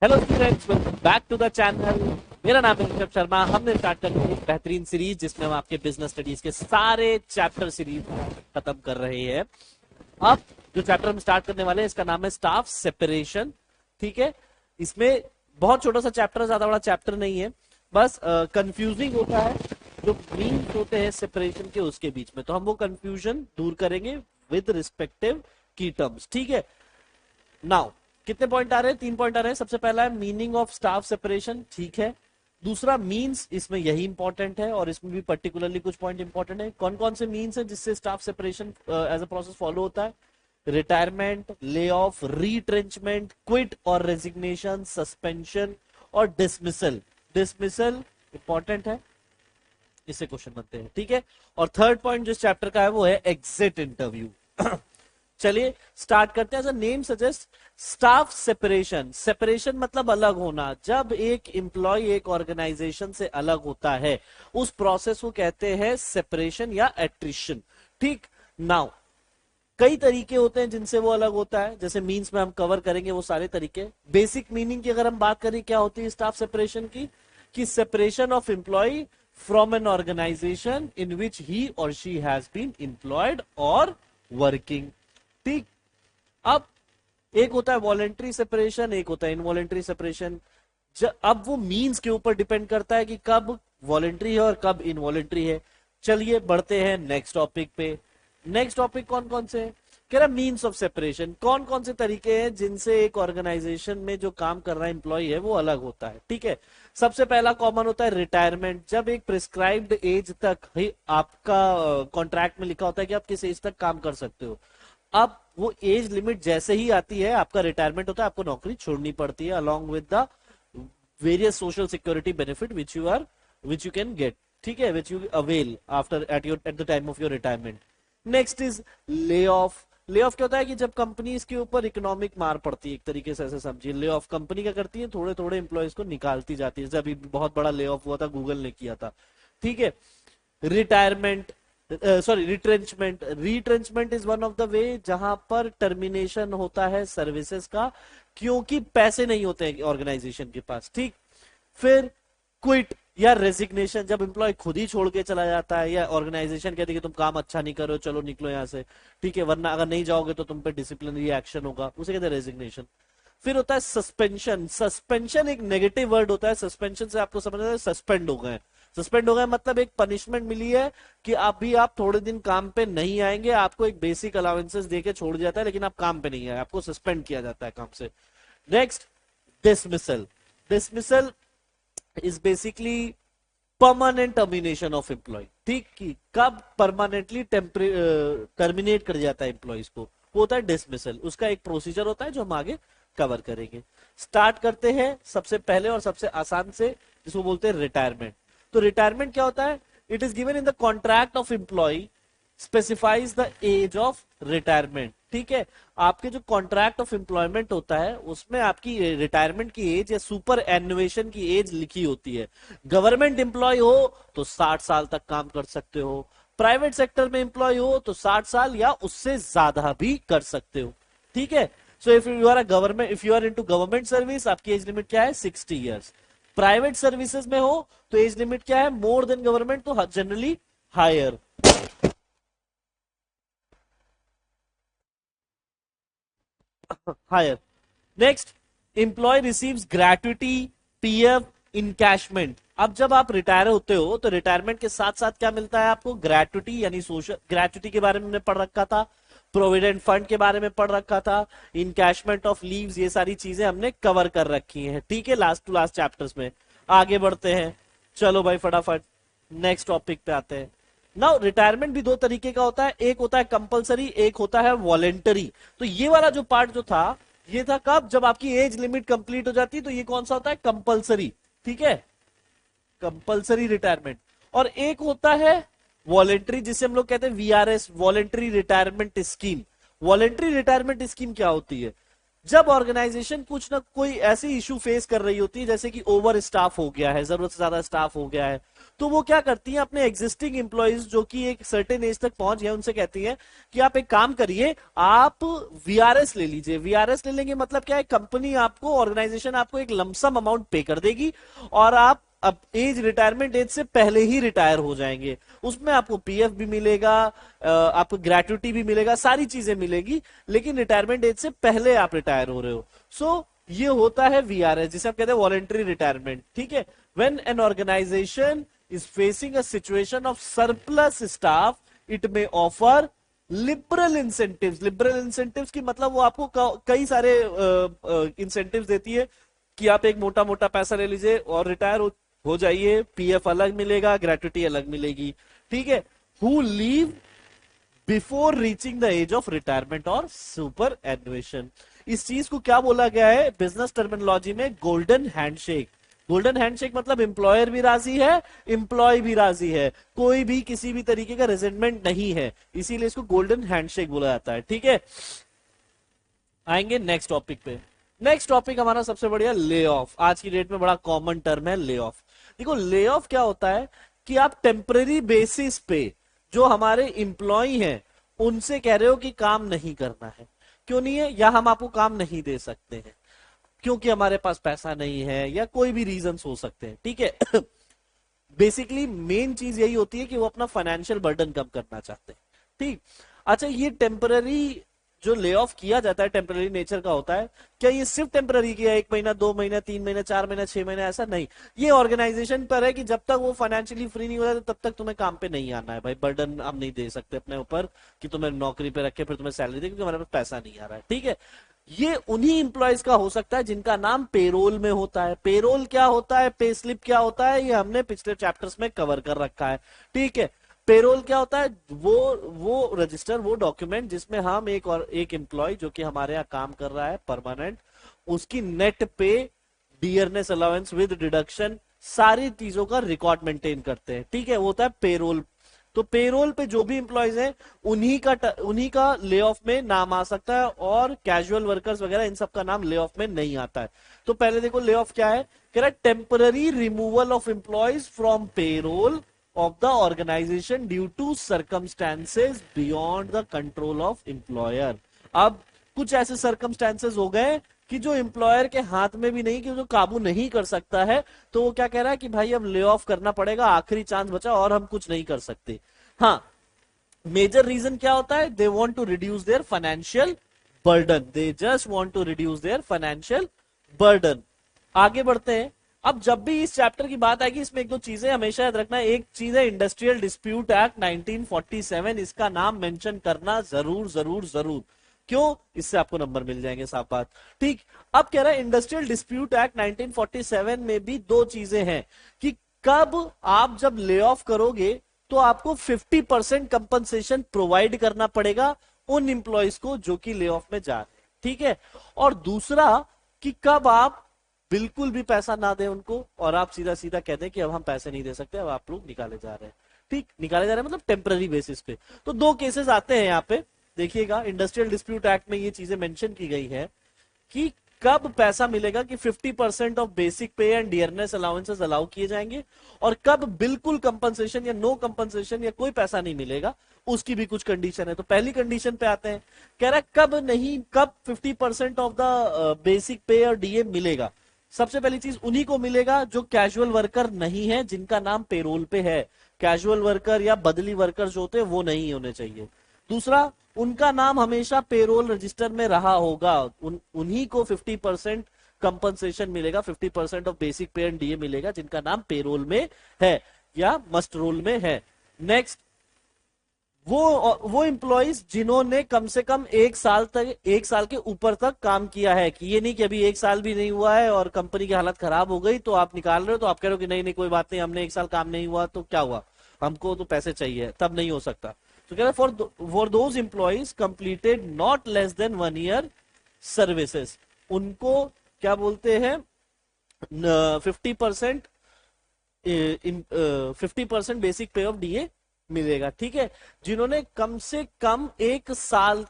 Hello students, welcome back to the channel. मेरा नाम है ऋषभ शर्मा। हमने स्टार्ट कर दी एक बेहतरीन सीरीज जिसमें हम आपके बिजनेस स्टडीज के सारे चैप्टर सीरीज खत्म कर रहे हैं। अब जो चैप्टर हम स्टार्ट करने वाले हैं इसका नाम है स्टाफ सेपरेशन। ठीक है, इसमें बहुत छोटा सा चैप्टर, ज्यादा बड़ा चैप्टर नहीं है, बस कंफ्यूजिंग होता है जो मीन्स होते हैं सेपरेशन के उसके बीच में, तो हम वो कंफ्यूजन दूर करेंगे विद रिस्पेक्टिव की टर्म्स। ठीक है, नाउ कितने पॉइंट आ रहे हैं? 3 पॉइंट आ रहे हैं। सबसे पहला है मीनिंग ऑफ स्टाफ सेपरेशन। ठीक है, दूसरा मीन्स, इसमें यही इंपॉर्टेंट है और इसमें भी पर्टिकुलरली कुछ पॉइंट इंपॉर्टेंट है। कौन कौन से मीन्स है जिससे staff separation as a process follow होता है? Retirement, lay off, retrenchment, quit और रेजिग्नेशन, सस्पेंशन और डिसमिसल। डिसमिसल इंपॉर्टेंट है, इससे क्वेश्चन बनते हैं। ठीक है, और थर्ड पॉइंट जिस चैप्टर का है वो है एग्जिट इंटरव्यू। चलिए स्टार्ट करते हैं। Name suggest, staff separation. Separation मतलब अलग होना। जब एक एम्प्लॉय एक ऑर्गेनाइजेशन से अलग होता है उस प्रोसेस को कहते हैं सेपरेशन या एट्रिशन। ठीक, नाउ कई तरीके होते हैं जिनसे वो अलग होता है, जैसे मीन्स में हम कवर करेंगे वो सारे तरीके। बेसिक मीनिंग की अगर हम बात करें क्या होती है स्टाफ सेपरेशन की, कि separation of employee from an organisation in which he और शी हैज बीन एम्प्लॉयड और वर्किंग। ठीक, अब एक होता है वॉलेंट्री सेपरेशन, एक होता है इनवॉलेंट्री सेपरेशन। अब वो मीन्स के ऊपर डिपेंड करता है कि कब वॉलेंट्री है और कब इनवॉलेंट्री है। चलिए बढ़ते हैं नेक्स्ट टॉपिक पे। नेक्स्ट टॉपिक कौन कौन से है? कह रहा मीन्स ऑफ सेपरेशन, कौन कौन से तरीके हैं जिनसे एक ऑर्गेनाइजेशन में जो काम कर रहा है एम्प्लॉय है वो अलग होता है। ठीक है, सबसे पहला कॉमन होता है रिटायरमेंट। जब एक प्रिस्क्राइब्ड एज तक ही आपका कॉन्ट्रैक्ट में लिखा होता है कि आप किस एज तक काम कर सकते हो, अब वो एज लिमिट जैसे ही आती है आपका रिटायरमेंट होता है, आपको नौकरी छोड़नी पड़ती है along with the various social security benefit which you can get. ठीक है, which you avail after at the time of your retirement. Next is lay off. Lay off क्या होता है कि जब कंपनी के ऊपर इकोनॉमिक मार पड़ती है, एक तरीके से ऐसे समझिए। ले ऑफ कंपनी क्या करती है, थोड़े थोड़े एम्प्लॉयज को निकालती जाती है। जब अभी बहुत बड़ा ले ऑफ हुआ था, गूगल ने किया था। ठीक है, retirement, sorry retrenchment. Retrenchment is one of the way जहां पर टर्मिनेशन होता है सर्विसेज का, क्योंकि पैसे नहीं होते हैं ऑर्गेनाइजेशन के पास। ठीक, फिर क्विट या रेजिग्नेशन, जब एम्प्लॉय खुद ही छोड़ के चला जाता है या ऑर्गेनाइजेशन कहती है कि तुम काम अच्छा नहीं कर रहे हो, चलो निकलो यहाँ से। ठीक है, वरना अगर नहीं जाओगे तो तुम पे डिसिप्लिनरी एक्शन होगा, उसे कहते हैं रेजिग्नेशन। फिर होता है सस्पेंशन। सस्पेंशन एक नेगेटिव वर्ड होता है। सस्पेंशन से आपको समझ आता है सस्पेंड हो गए। सस्पेंड हो गए मतलब एक पनिशमेंट मिली है कि अभी आप थोड़े दिन काम पे नहीं आएंगे, आपको एक बेसिक अलाउंसेस देके छोड़ दिया जाता है, लेकिन आप काम पे नहीं आए, आपको सस्पेंड किया जाता है काम से। Next, dismissal. Dismissal is basically permanent termination of employee. ठीक, कि कब परमानेंटली टर्मिनेट कर जाता है एम्प्लॉयज को, वो होता है डिसमिसल। उसका एक प्रोसीजर होता है जो हम आगे कवर करेंगे। स्टार्ट करते हैं सबसे पहले और सबसे आसान से, जिसको बोलते हैं रिटायरमेंट। तो रिटायरमेंट क्या होता है? It is given in the contract of employee specifies the age of retirement. ठीक है, आपके जो कॉन्ट्रैक्ट ऑफ एम्प्लॉयमेंट होता है उसमें आपकी रिटायरमेंट की एज या सुपर एनुएशन की एज लिखी होती है। गवर्नमेंट एम्प्लॉय हो तो 60 साल तक काम कर सकते हो, प्राइवेट सेक्टर में एम्प्लॉय हो तो 60 साल या उससे ज्यादा भी कर सकते हो। ठीक है, so if you are a government, if you are into government service, आपकी एज लिमिट क्या है? 60 इयर्स। प्राइवेट सर्विसेज में हो तो एज लिमिट क्या है? मोर देन गवर्नमेंट, तो generally higher. Higher. Next, employee receives gratuity, PF, encashment. अब जब आप रिटायर होते हो तो रिटायरमेंट के साथ साथ क्या मिलता है आपको? ग्रेट्युटी, यानी सोशल ग्रेट्युटी के बारे में हमने पढ़ रखा था, प्रोविडेंट फंड के बारे में पढ़ रखा था, इनकैशमेंट ऑफ लीव्स, ये सारी चीजें हमने कवर कर रखी हैं। ठीक है, लास्ट टू लास्ट चैप्टर्स में। आगे बढ़ते हैं, चलो भाई फटाफट नेक्स्ट टॉपिक पे आते हैं। नाउ रिटायरमेंट भी दो तरीके का होता है, एक होता है कंपलसरी, एक होता है वॉलेंटरी। तो ये वाला जो पार्ट जो था ये था कब? जब आपकी एज लिमिट कंप्लीट हो जाती है, तो ये कौन सा होता है? कंपलसरी। ठीक है, कंपलसरी रिटायरमेंट। और एक होता है वॉलेंट्री, जिसे हम लोग कहते हैं VRS, voluntary retirement scheme. Voluntary retirement scheme क्या होती है? जब ऑर्गेनाइजेशन कुछ ना कोई ऐसी इशू फेस कर रही होती है, जैसे कि ओवर स्टाफ हो गया है, जरूरत से ज्यादा स्टाफ हो गया है, तो वो क्या करती है, अपने एग्जिस्टिंग एम्प्लॉयज जो कि एक सर्टेन एज तक पहुंच गए, उनसे कहती है कि आप एक काम करिए, आप वीआरएस ले लीजिए। वीआरएस ले लेंगे मतलब क्या है, कंपनी आपको, ऑर्गेनाइजेशन आपको एक लमसम अमाउंट पे कर देगी और आप अब रिटायरमेंट एज से पहले ही रिटायर हो जाएंगे। उसमें आपको पीएफ भी मिलेगा, आपको ग्रेट्युटी भी मिलेगा, सारी चीजें मिलेगी, लेकिन रिटायरमेंट एज से पहले आप रिटायर हो रहे हो। सो ये होता है वीआरएस, जिसे आप कहते हैं वॉलेंटरी रिटायरमेंट। ठीक है, when an organisation is facing a situation of surplus staff, it may offer liberal incentives. Liberal incentives की मतलब वो आपको कई सारे इंसेंटिव्स देती है कि आप एक मोटा मोटा पैसा ले लीजिए और रिटायर हो जाइए, पीएफ अलग मिलेगा, ग्रेट्युटी अलग मिलेगी। ठीक है, who leave before reaching the age of retirement और सुपर एनुएशन। इस चीज को क्या बोला गया है बिजनेस टर्मिनोलॉजी में, गोल्डन हैंडशेक। गोल्डन हैंडशेक मतलब एम्प्लॉयर भी राजी है, एम्प्लॉय भी राजी है, कोई भी किसी भी तरीके का रिजेंटमेंट नहीं है, इसीलिए इसको गोल्डन हैंडशेक बोला जाता है। ठीक है, आएंगे नेक्स्ट टॉपिक पे। नेक्स्ट टॉपिक हमारा सबसे बढ़िया ले ऑफ। आज की डेट में बड़ा कॉमन टर्म है ले ऑफ। देखो ले ऑफ क्या होता है कि आप टेम्पररी बेसिस पे जो हमारे इंप्लॉय हैं उनसे कह रहे हो कि काम नहीं करना है। क्यों नहीं है, या हम आपको काम नहीं दे सकते हैं क्योंकि हमारे पास पैसा नहीं है, या कोई भी रीजन हो सकते हैं। ठीक है, बेसिकली मेन चीज यही होती है कि वो अपना फाइनेंशियल बर्डन कम करना चाहते हैं। ठीक, अच्छा ये टेम्पररी जो ले ऑफ किया जाता है टेम्पररी नेचर का होता है, क्या ये सिर्फ टेम्पररी किया, 1 महीना 2 महीना 3 महीना 4 महीना 6 महीना, ऐसा नहीं। ये ऑर्गेनाइजेशन पर है कि जब तक वो फाइनेंशियली फ्री नहीं हो रहा तब तक तुम्हें काम पे नहीं आना है भाई। बर्डन हम नहीं दे सकते अपने ऊपर कि तुम्हें नौकरी पे रखे फिर तुम्हें सैलरी दे, क्योंकि हमारे पास पैसा नहीं आ रहा है। ठीक है, ये उन्हीं इंप्लॉयज का हो सकता है जिनका नाम पेरोल में होता है। पेरोल क्या होता है, पे स्लिप क्या होता है, ये हमने पिछले चैप्टर्स में कवर कर रखा है। ठीक है, पेरोल क्या होता है, वो रजिस्टर, वो डॉक्यूमेंट जिसमें हम एक एम्प्लॉय जो कि हमारे यहाँ काम कर रहा है परमानेंट, उसकी नेट पे, डियरनेस अलाउंस विद डिडक्शन, सारी चीजों का रिकॉर्ड मेंटेन करते हैं। ठीक है, वो होता है पेरोल। तो पेरोल पे जो भी इंप्लॉयज हैं उन्हीं का ले ऑफ में नाम आ सकता है, और कैजुअल वर्कर्स वगैरह इन सब का नाम ले ऑफ में नहीं आता है। तो पहले देखो ले ऑफ क्या है, कह रहा है temporary removal of employees from payroll of the organization due to circumstances beyond the control of employer। अब कुछ ऐसे circumstances हो गए कि जो एम्प्लॉयर के हाथ में भी नहीं, कि जो काबू नहीं कर सकता है, तो वो क्या कह रहा है कि भाई अब ले ऑफ करना पड़ेगा, आखिरी चांस बचा और हम कुछ नहीं कर सकते। हाँ, मेजर रीजन क्या होता है, they want to reduce their financial burden, they just want to reduce their financial burden. आगे बढ़ते हैं। अब जब भी इस चैप्टर की बात आएगी, इसमें एक दो चीजें हमेशा याद रखना। एक चीज है इंडस्ट्रियल डिस्प्यूट एक्ट 1947, इसका नाम मेंशन करना जरूर जरूर जरूर। क्यों, इससे आपको नंबर मिल जाएंगे, साफ बात। ठीक, अब कह रहा है इंडस्ट्रियल डिस्प्यूट एक्ट 1947 में भी दो चीजें हैं कि कब आप जब ले ऑफ करोगे तो आपको 50% कंपनसेशन प्रोवाइड करना पड़ेगा उन इंप्लॉयज को जो कि ले ऑफ में जा रहे हैं। ठीक है, और दूसरा कि कब आप बिल्कुल भी पैसा ना दे उनको और आप सीधा सीधा कह दें कि अब हम पैसे नहीं दे सकते, अब आप लोग निकाले जा रहे हैं। ठीक, निकाले जा रहे हैं मतलब टेम्पररी बेसिस पे। तो दो केसेस आते हैं यहाँ पे, देखिएगा इंडस्ट्रियल डिस्प्यूट एक्ट में ये चीजें मेंशन की गई है कि कब पैसा मिलेगा, कि 50% ऑफ बेसिक पे एंड डियरनेस अलाउंसेस अलाउ किए जाएंगे, और कब बिल्कुल कंपनसेशन या नो कंपनसेशन या कोई पैसा नहीं मिलेगा, उसकी भी कुछ कंडीशन है। तो पहली कंडीशन पे आते हैं, कह रहा है कब नहीं, कब 50% ऑफ द बेसिक पे और डीए मिलेगा। सबसे पहली चीज उन्हीं को मिलेगा जो कैजुअल वर्कर नहीं है, जिनका नाम पेरोल पे है। कैजुअल वर्कर या बदली वर्कर जो होते हैं वो नहीं होने चाहिए। दूसरा, उनका नाम हमेशा पेरोल रजिस्टर में रहा होगा, उन्हीं को 50% कंपनसेशन मिलेगा, 50% ऑफ बेसिक पे एंड डीए मिलेगा जिनका नाम पेरोल में है या मस्ट रोल में है। नेक्स्ट, वो एम्प्लॉइज जिन्होंने कम से कम 1 साल तक, 1 साल के ऊपर तक काम किया है, कि ये नहीं कि अभी 1 साल भी नहीं हुआ है और कंपनी की हालत खराब हो गई तो आप निकाल रहे हो, तो आप कह रहे हो कि नहीं नहीं कोई बात नहीं, हमने 1 साल काम नहीं हुआ तो क्या हुआ, हमको तो पैसे चाहिए, तब नहीं हो सकता। तो कह रहे for those employees completed not less than 1 year services, उनको क्या बोलते हैं 50% 50% बेसिक पे ऑफ डीए मिलेगा। ठीक है, जिन्होंने कम से कम 1 साल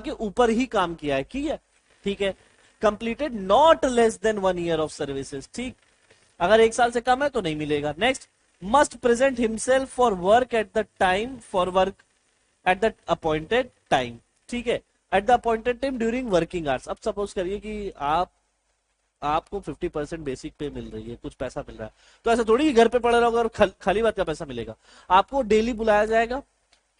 के ऊपर ही काम किया है। ठीक है, ठीक है। Completed not less than 1 year of services, ठीक, अगर 1 साल से कम है तो नहीं मिलेगा। Next, must present himself for work at the time for work at the appointed time, ठीक है, at the appointed time during working hours. अब सपोज करिए कि आपको 50% बेसिक पे मिल रही है, कुछ पैसा मिल रहा है, तो ऐसा थोड़ी कि घर पे पड़े रहोगे और खाली बात का पैसा मिलेगा। आपको डेली बुलाया जाएगा,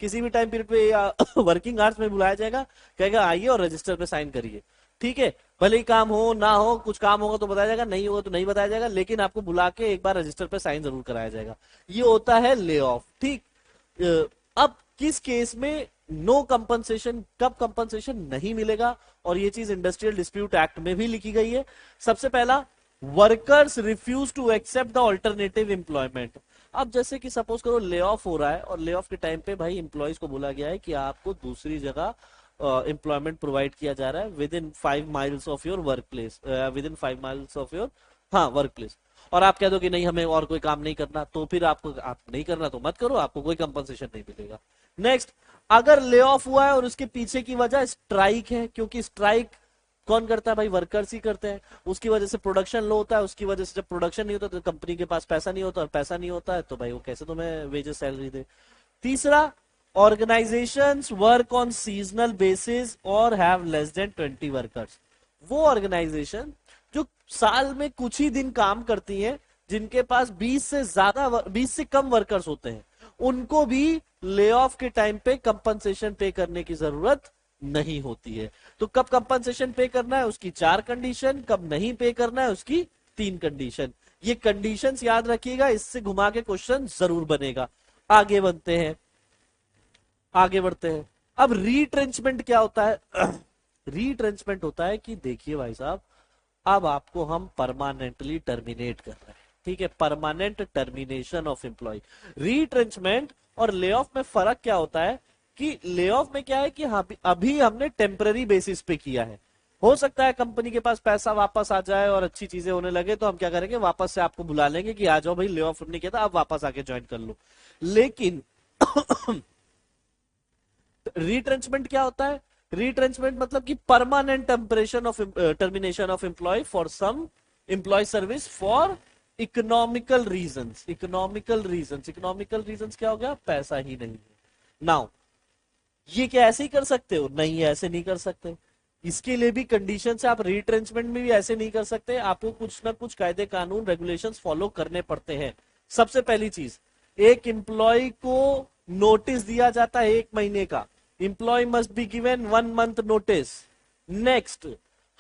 किसी भी टाइम पीरियड पे या वर्किंग आवर्स में बुलाया जाएगा, कहेगा आइए और रजिस्टर पे साइन करिए, ठीक है। भले ही काम हो ना हो, कुछ काम होगा तो बताया जाएगा, नहीं होगा तो नहीं बताया जाएगा, लेकिन आपको बुला के एक बार रजिस्टर पे साइन जरूर कराया जाएगा। ये होता है ले ऑफ, ठीक। अब किस केस में नो कंपनसेशन, कब कंपनसेशन नहीं मिलेगा, और ये चीज इंडस्ट्रियल डिस्प्यूट एक्ट में भी लिखी गई है। सबसे पहला, workers refuse to accept the alternative employment. अब जैसे कि सपोज करो ले ऑफ हो रहा है और ले ऑफ के टाइम पे भाई एम्प्लॉयज को बोला गया है कि आपको दूसरी जगह एम्प्लॉयमेंट प्रोवाइड किया जा रहा है with in 5 miles of your work place, with in 5 miles of your work place, और आप कह दो कि नहीं हमें और कोई काम नहीं करना, तो फिर आप नहीं करना तो मत करो, आपको कोई कंपनसेशन नहीं मिलेगा। नेक्स्ट, अगर ले ऑफ हुआ है और उसके पीछे की वजह स्ट्राइक है, क्योंकि स्ट्राइक कौन करता है भाई, वर्कर्स ही करते हैं, उसकी वजह से प्रोडक्शन लो होता है, उसकी वजह से जब प्रोडक्शन नहीं होता तो कंपनी के पास पैसा नहीं होता, और पैसा नहीं होता है तो भाई वो कैसे तुम्हें वेजेस सैलरी दे। तीसरा, organisations work on seasonal basis और हैव लेस देन 20 वर्कर्स। वो ऑर्गेनाइजेशन जो साल में कुछ ही दिन काम करती है, जिनके पास 20 से कम वर्कर्स होते हैं, उनको भी ले ऑफ के टाइम पे कंपनसेशन पे करने की जरूरत नहीं होती है। तो कब कंपनसेशन पे करना है उसकी 4 कंडीशन, कब नहीं पे करना है उसकी 3 कंडीशन। ये कंडीशंस याद रखिएगा, इससे घुमा के क्वेश्चन जरूर बनेगा। आगे बढ़ते हैं। अब रीट्रेंचमेंट क्या होता है? रीट्रेंचमेंट होता है कि देखिए भाई साहब, अब आपको हम परमानेंटली टर्मिनेट कर रहे हैं, ठीक है, परमानेंट टर्मिनेशन ऑफ एम्प्लॉय। रीट्रेंचमेंट और ले ऑफ में फर्क क्या होता है कि ले ऑफ में क्या है कि हाँ अभी हमने टेम्पररी बेसिस पे किया है, हो सकता है कंपनी के पास पैसा वापस आ जाए और अच्छी चीजें होने लगे तो हम क्या करेंगे, वापस से आपको बुला लेंगे कि आ जाओ भाई, ले ऑफ हमने किया था, आप वापस आके ज्वाइन कर लो। लेकिन रिट्रेंचमेंट क्या होता है? रिट्रेंचमेंट मतलब कि permanent termination of employee for some employee service for economical reasons. Economical reasons क्या हो गया? पैसा ही नहीं है। नाउ ये क्या ऐसे ही कर सकते हो? नहीं, ऐसे नहीं कर सकते। इसके लिए भी कंडीशन है, आप रिट्रेंचमेंट में भी ऐसे नहीं कर सकते, आपको कुछ ना कुछ कायदे कानून रेगुलेशंस फॉलो करने पड़ते हैं। सबसे पहली चीज, एक एम्प्लॉय को नोटिस दिया जाता है 1 महीने का। Employee must be given 1 month notice. Next,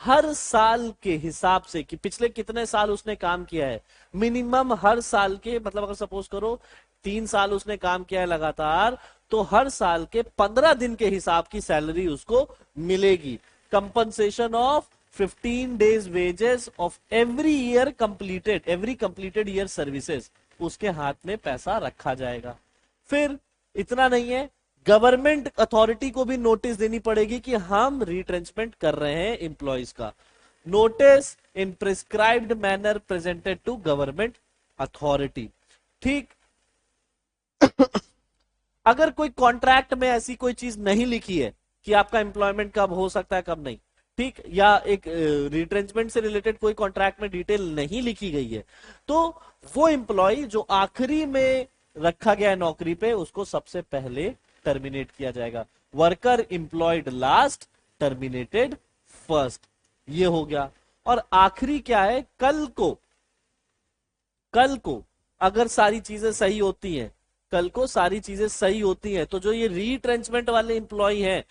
हर साल के हिसाब से कि पिछले कितने साल उसने काम किया है, मिनिमम हर साल के, मतलब अगर सपोज करो 3 साल उसने काम किया है लगातार, तो हर साल के 15 दिन के हिसाब की सैलरी उसको मिलेगी। Compensation of 15 days wages of every completed year services, उसके हाथ में पैसा रखा जाएगा। फिर इतना नहीं है, गवर्नमेंट अथॉरिटी को भी नोटिस देनी पड़ेगी कि हम रिट्रेंचमेंट कर रहे हैं एम्प्लॉयज का। Notice in prescribed manner presented to government authority, ठीक। अगर कोई कॉन्ट्रैक्ट में ऐसी कोई चीज नहीं लिखी है कि आपका एम्प्लॉयमेंट कब हो सकता है कब नहीं, ठीक, या एक रिट्रेंचमेंट से रिलेटेड कोई कॉन्ट्रैक्ट में डिटेल नहीं लिखी गई है, तो वो एम्प्लॉय जो आखिरी में रखा गया है नौकरी पे, उसको सबसे पहले टर्मिनेट किया जाएगा। Worker employed last, terminated first, ये हो गया। और आखिरी क्या है? कल को अगर सारी चीजें सही होती हैं, तो जो ये रीट्रेंचमेंट वाले एम्प्लॉय हैं,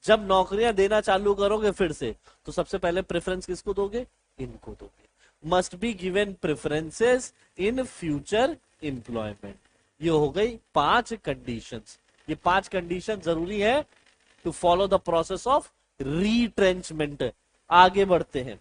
जब नौकरियां देना चालू करोगे फिर से, तो सबसे पहले प्रेफरेंस किसको दोगे? इनको दोगे। Must be given preferences in future employment. ये हो गई 5 कंडीशंस। ये 5 कंडीशन जरूरी है to follow the process of retrenchment. आगे बढ़ते हैं।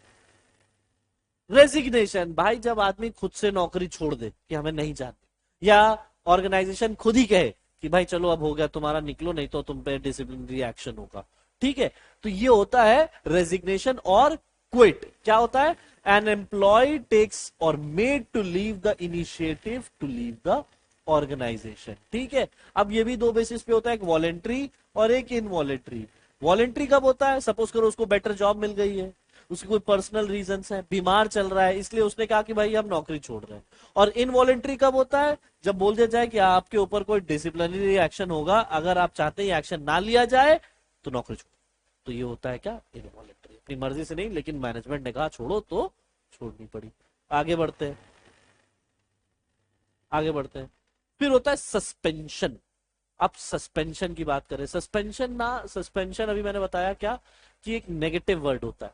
रेजिग्नेशन, भाई जब आदमी खुद से नौकरी छोड़ दे कि हमें नहीं जानते, या ऑर्गेनाइजेशन खुद ही कहे कि भाई चलो अब हो गया तुम्हारा, निकलो, नहीं तो तुम पे डिसिप्लिनरी एक्शन होगा, ठीक है, तो ये होता है रेजिग्नेशन और क्विट। क्या होता है? एन एम्प्लॉय टेक्स और made to leave the initiative to leave the organisation, ठीक है। अब ये भी 2 बेसिस पे होता है, एक वॉलेंट्री और एक इनवॉलेंट्री। वॉलेंट्री कब होता है? सपोज करो उसको बेटर जॉब मिल गई है, उसकी कोई पर्सनल रीजंस है, बीमार चल रहा है, इसलिए उसने कहा कि भाई हम नौकरी छोड़ रहे हैं। और इनवॉलेंट्री कब होता है? जब बोल दिया जाए कि आपके ऊपर कोई डिसिप्लिनरी एक्शन होगा, अगर आप चाहते हैं एक्शन ना लिया जाए तो नौकरी छोड़ो। तो ये होता है क्या? इनवॉलेंट्री। अपनी मर्जी से नहीं, लेकिन मैनेजमेंट ने कहा छोड़ो तो छोड़नी पड़ी। आगे बढ़ते हैं, आगे बढ़ते हैं। फिर होता है सस्पेंशन। अब सस्पेंशन की बात करें, सस्पेंशन ना, सस्पेंशन अभी मैंने बताया क्या कि एक नेगेटिव वर्ड होता है।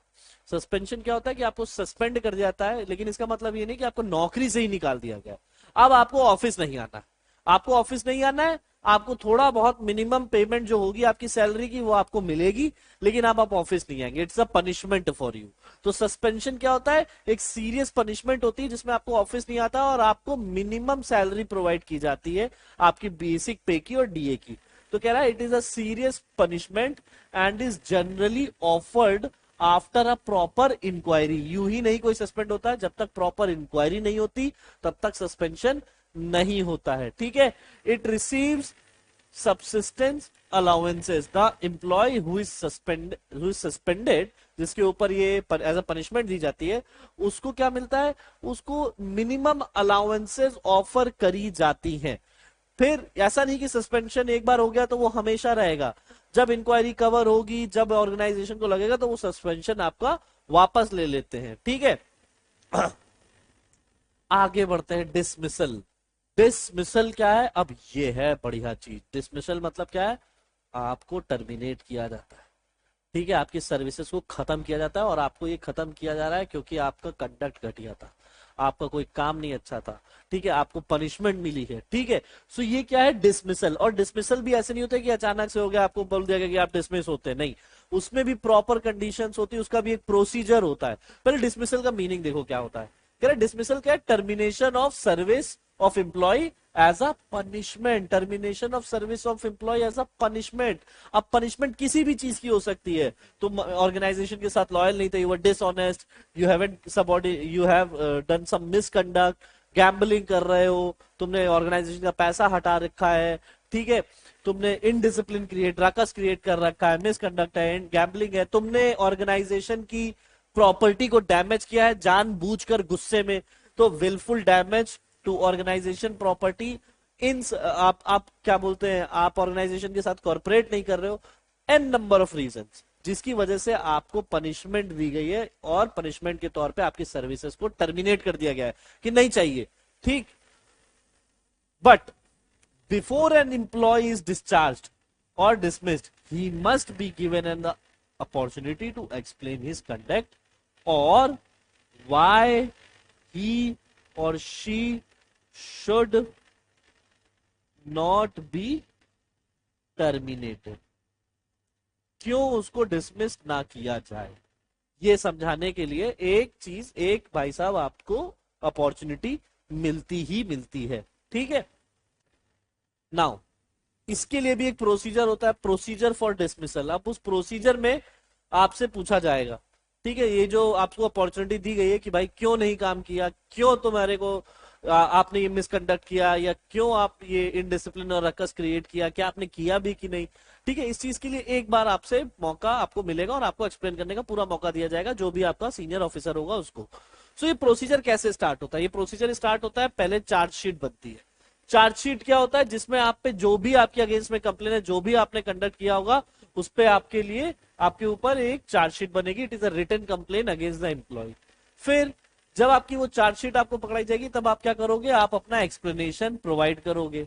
सस्पेंशन क्या होता है कि आपको सस्पेंड कर दिया जाता है, लेकिन इसका मतलब ये नहीं कि आपको नौकरी से ही निकाल दिया गया। अब आपको ऑफिस नहीं आना है, आपको ऑफिस नहीं आना है, आपको थोड़ा बहुत मिनिमम पेमेंट जो होगी आपकी सैलरी की वो आपको मिलेगी, लेकिन आप ऑफिस नहीं आएंगे। It's a punishment for you. तो सस्पेंशन क्या होता है? एक सीरियस पनिशमेंट होती है जिसमें आपको ऑफिस नहीं आता और आपको मिनिमम सैलरी प्रोवाइड की जाती है, आपकी बेसिक पे की और डीए की। तो कह रहा है it is a serious punishment and is generally offered after a proper inquiry. यू ही नहीं कोई सस्पेंड होता है, जब तक प्रॉपर इंक्वायरी नहीं होती तब तक सस्पेंशन नहीं होता है। ठीक है। It receives subsistence allowances. The employee who is suspended, जिसके ऊपर ये एज अ पनिशमेंट दी जाती है, उसको क्या मिलता है? उसको मिनिमम अलाउंसेस ऑफर करी जाती हैं। फिर ऐसा नहीं कि सस्पेंशन एक बार हो गया तो वो हमेशा रहेगा। जब इंक्वायरी कवर होगी, जब ऑर्गेनाइजेशन को लगेगा तो वो सस्पेंशन आपका वापस ले लेते हैं। ठीक है। आगे बढ़ते हैं, डिसमिसल। डिसमिसल क्या है? अब ये है बढ़िया चीज। डिसमिसल मतलब क्या है? आपको टर्मिनेट किया जाता है। ठीक है, आपकी सर्विसेज को खत्म किया जाता है, और आपको ये खत्म किया जा रहा है क्योंकि आपका कंडक्ट घटिया था, आपका कोई काम नहीं अच्छा था। ठीक है, आपको पनिशमेंट मिली है। ठीक है। सो ये क्या है? डिसमिसल। और डिसमिसल भी ऐसे नहीं होता कि अचानक से हो गया, आपको बोल दिया गया कि आप डिसमिस होते हैं, नहीं। उसमें भी प्रॉपर कंडीशंस होती है, उसका भी एक प्रोसीजर होता है। पहले डिसमिसल का मीनिंग देखो क्या होता है। कह रहे डिसमिसल क्या है? Termination of service of employee as a punishment. Termination of service of employee as a punishment. अब पनिशमेंट किसी भी चीज की हो सकती है। तुम ऑर्गेनाइजेशन के साथ लॉयल नहीं थे, you were dishonest, you haven't you have done some misconduct, gambling कर रहे हो, तुमने ऑर्गेनाइजेशन का पैसा हटा रखा है। ठीक है, तुमने इनडिसिप्लिन क्रिएट, रकस क्रिएट कर रखा है, मिसकंडक्ट है, गैम्बलिंग है, तुमने ऑर्गेनाइजेशन की प्रॉपर्टी को डैमेज किया है जानबूझकर गुस्से में, तो wilful damage to organisation property. इन आप क्या बोलते हैं, आप ऑर्गेनाइजेशन के साथ कॉर्पोरेट नहीं कर रहे हो, एन नंबर ऑफ रीजंस, जिसकी वजह से आपको पनिशमेंट दी गई है, और पनिशमेंट के तौर पे आपकी सर्विसेज को टर्मिनेट कर दिया गया है कि नहीं चाहिए। ठीक। But before an employee is discharged or dismissed, he must be given an opportunity to explain his conduct or why he or she should not be terminated। क्यों उसको डिसमिस ना किया जाए, ये समझाने के लिए एक चीज, एक भाई साहब आपको अपॉर्चुनिटी मिलती ही मिलती है। ठीक है। नाउ इसके लिए भी एक प्रोसीजर होता है, प्रोसीजर फॉर डिसमिसल। अब उस प्रोसीजर में आपसे पूछा जाएगा, ठीक है, ये जो आपको अपॉर्चुनिटी दी गई है कि भाई क्यों नहीं काम किया, क्यों तुम्हारे को आपने ये मिसकंडक्ट किया, या क्यों आप ये इनडिसिप्लिन और रकस क्रिएट किया, क्या आपने किया भी कि नहीं। ठीक है, इस चीज के लिए एक बार आपसे मौका आपको मिलेगा और आपको एक्सप्लेन करने का पूरा मौका दिया जाएगा, जो भी आपका सीनियर ऑफिसर होगा उसको। सो ये प्रोसीजर कैसे स्टार्ट होता है? ये प्रोसीजर स्टार्ट होता है, पहले चार्जशीट बनती है। चार्जशीट क्या होता है? जिसमें आप पे जो भी आपके अगेंस्ट में कंप्लेन है, जो भी आपने कंडक्ट किया होगा, उस पे आपके लिए, आपके ऊपर एक चार्जशीट बनेगी। It is a written complaint against the employee. फिर जब आपकी वो चार्जशीट आपको पकड़ाई जाएगी, तब आप क्या करोगे? आप अपना एक्सप्लेनेशन प्रोवाइड करोगे।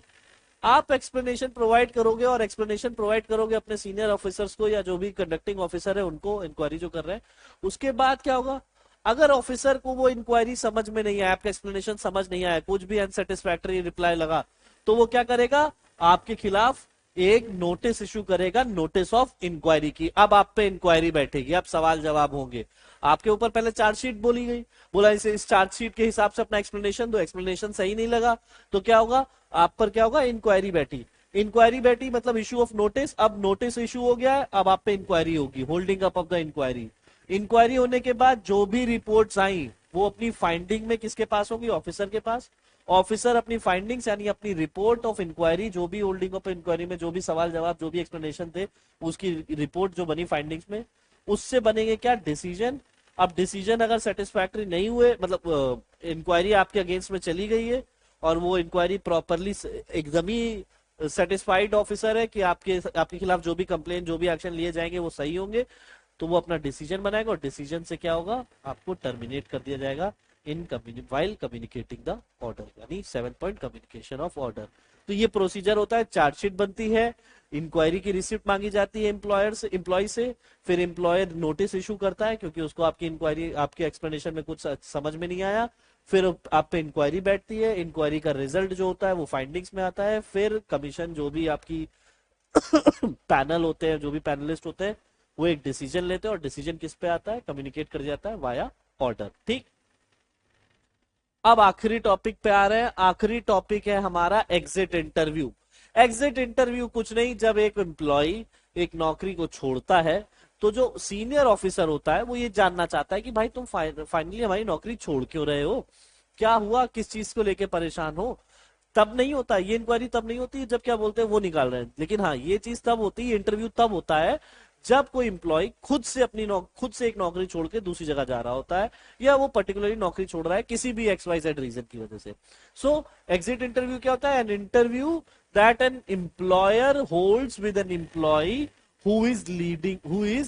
आप एक्सप्लेनेशन प्रोवाइड करोगे, और एक्सप्लेनेशन प्रोवाइड करोगे अपने सीनियर ऑफिसर्स को, या जो भी कंडक्टिंग ऑफिसर है उनको, इंक्वायरी जो कर रहे हैं। उसके बाद क्या होगा? अगर ऑफिसर को वो इंक्वायरी समझ में नहीं आया, आपका एक्सप्लेनेशन समझ नहीं आया, कुछ भी अनसेटिस्फैक्टरी रिप्लाई लगा, तो वो क्या करेगा? आपके खिलाफ एक नोटिस इशू करेगा, नोटिस ऑफ इंक्वायरी की। अब आप पे इंक्वायरी बैठेगी, अब सवाल जवाब होंगे। आपके ऊपर पहले चार्जशीट बोली गई, बोला इस चार्जशीट के हिसाब से अपना एक्सप्लेनेशन दो, एक्सप्लेनेशन सही नहीं लगा तो क्या होगा? आप पर क्या होगा? इंक्वायरी बैठी। इंक्वायरी बैठी मतलब इशू ऑफ नोटिस। अब नोटिस इशू हो गया है, अब आप पे इंक्वायरी होगी, holding up of the inquiry. Inquiry होने के बाद जो भी रिपोर्ट्स आई, वो अपनी फाइंडिंग में किसके पास होगी? ऑफिसर के पास। ऑफिसर अपनी फाइंडिंग्स यानी अपनी रिपोर्ट ऑफ इंक्वायरी, जो भी होल्डिंग ऑफ इंक्वायरी में जो भी सवाल जवाब जो भी एक्सप्लेनेशन थे उसकी रिपोर्ट जो बनी फाइंडिंग्स में, उससे बनेंगे क्या, डिसीजन। अब डिसीजन अगर सेटिस्फैक्टरी नहीं हुए, मतलब इंक्वायरी आपके अगेंस्ट में चली गई है और वो इंक्वायरी प्रॉपरली एकदम ही सेटिस्फाइड ऑफिसर है कि आपके खिलाफ जो भी कंप्लेन जो भी एक्शन लिए जाएंगे वो सही होंगे, तो वो अपना डिसीजन बनाएगा और डिसीजन से क्या होगा, आपको टर्मिनेट कर दिया जाएगा in while communicating the order, यानी 7 पॉइंट कम्युनिकेशन ऑफ ऑर्डर। तो ये प्रोसीजर होता है, चार्जशीट बनती है, इंक्वायरी की रिसिप्ट मांगी जाती है एम्प्लॉय से, फिर एम्प्लॉयर नोटिस इशू करता है क्योंकि उसको आपकी इंक्वायरी आपके एक्सप्लेनेशन में कुछ समझ में नहीं आया, फिर आप पे इंक्वायरी बैठती है, इंक्वायरी का रिजल्ट जो होता है वो फाइंडिंग्स में आता है, फिर कमीशन जो भी आपकी पैनल होते हैं, जो भी पैनलिस्ट होते हैं, वो एक डिसीजन लेते हैं और डिसीजन किस पे आता है, कम्युनिकेट कर जाता है वाया ऑर्डर। ठीक, अब आखिरी टॉपिक पे आ रहे हैं। आखिरी टॉपिक है हमारा एग्जिट इंटरव्यू। एग्जिट इंटरव्यू कुछ नहीं, जब एक एम्प्लॉय एक नौकरी को छोड़ता है तो जो सीनियर ऑफिसर होता है वो ये जानना चाहता है कि भाई तुम फाइनली हमारी नौकरी छोड़ क्यों रहे हो, क्या हुआ, किस चीज को लेके परेशान हो। तब नहीं होता ये इंक्वायरी, तब नहीं होती जब क्या बोलते हैं वो निकाल रहे हैं, लेकिन हाँ ये चीज तब होती है, इंटरव्यू तब होता है जब कोई इंप्लॉय खुद से एक नौकरी छोड़ के दूसरी जगह जा रहा होता है, या वो पर्टिकुलरली नौकरी छोड़ रहा है किसी भी XYZ रीजन की वजह से। सो एग्जिट इंटरव्यू क्या होता है, an interview that an employer holds with an employee who is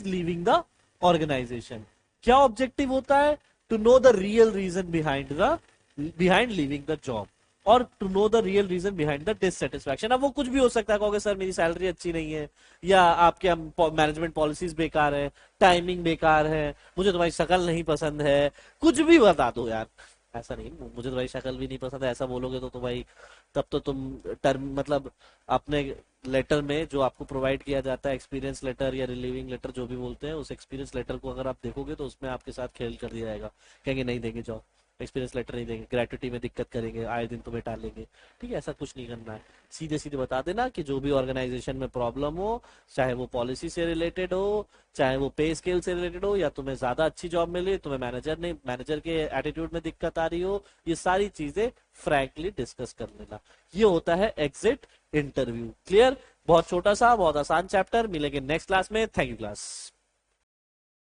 leaving the organisation. क्या ऑब्जेक्टिव होता है, to know the real reason behind leaving the job और to know the real reason behind the dissatisfaction. अब वो कुछ भी हो सकता है, कहोगे सर मेरी सैलरी अच्छी नहीं है, या आपके मैनेजमेंट पॉलिसीज बेकार है, टाइमिंग बेकार है, मुझे तुम्हारी शक्ल नहीं पसंद है, कुछ भी बता दो यार। ऐसा नहीं, मुझे तुम्हारी शक्ल भी नहीं पसंद है ऐसा बोलोगे तो भाई तब तो तुम टर्म मतलब अपने लेटर में जो आपको प्रोवाइड किया जाता है, एक्सपीरियंस लेटर या रिलीविंग लेटर जो भी बोलते हैं, उस एक्सपीरियंस लेटर को अगर आप देखोगे तो उसमें आपके साथ खेल कर दिया जाएगा, कहेंगे नहीं देंगे जॉब, एक्सपीरियंस लेटर नहीं देंगे, ग्रेट्युटी में दिक्कत करेंगे, आए दिन तुम्हें टालेंगे। ठीक है, ऐसा कुछ नहीं करना है, सीधे सीधे बता देना कि जो भी ऑर्गेनाइजेशन में प्रॉब्लम हो, चाहे वो पॉलिसी से रिलेटेड हो, चाहे वो पे स्केल से रिलेटेड हो, या तुम्हें ज्यादा अच्छी जॉब मिले, तुम्हें मैनेजर के एटीट्यूड में दिक्कत आ रही हो, ये सारी चीजें फ्रैंकली डिस्कस कर लेना। ये होता है एग्जिट इंटरव्यू। क्लियर, बहुत छोटा सा बहुत आसान चैप्टर, मिलेंगे नेक्स्ट क्लास में। Thank you class.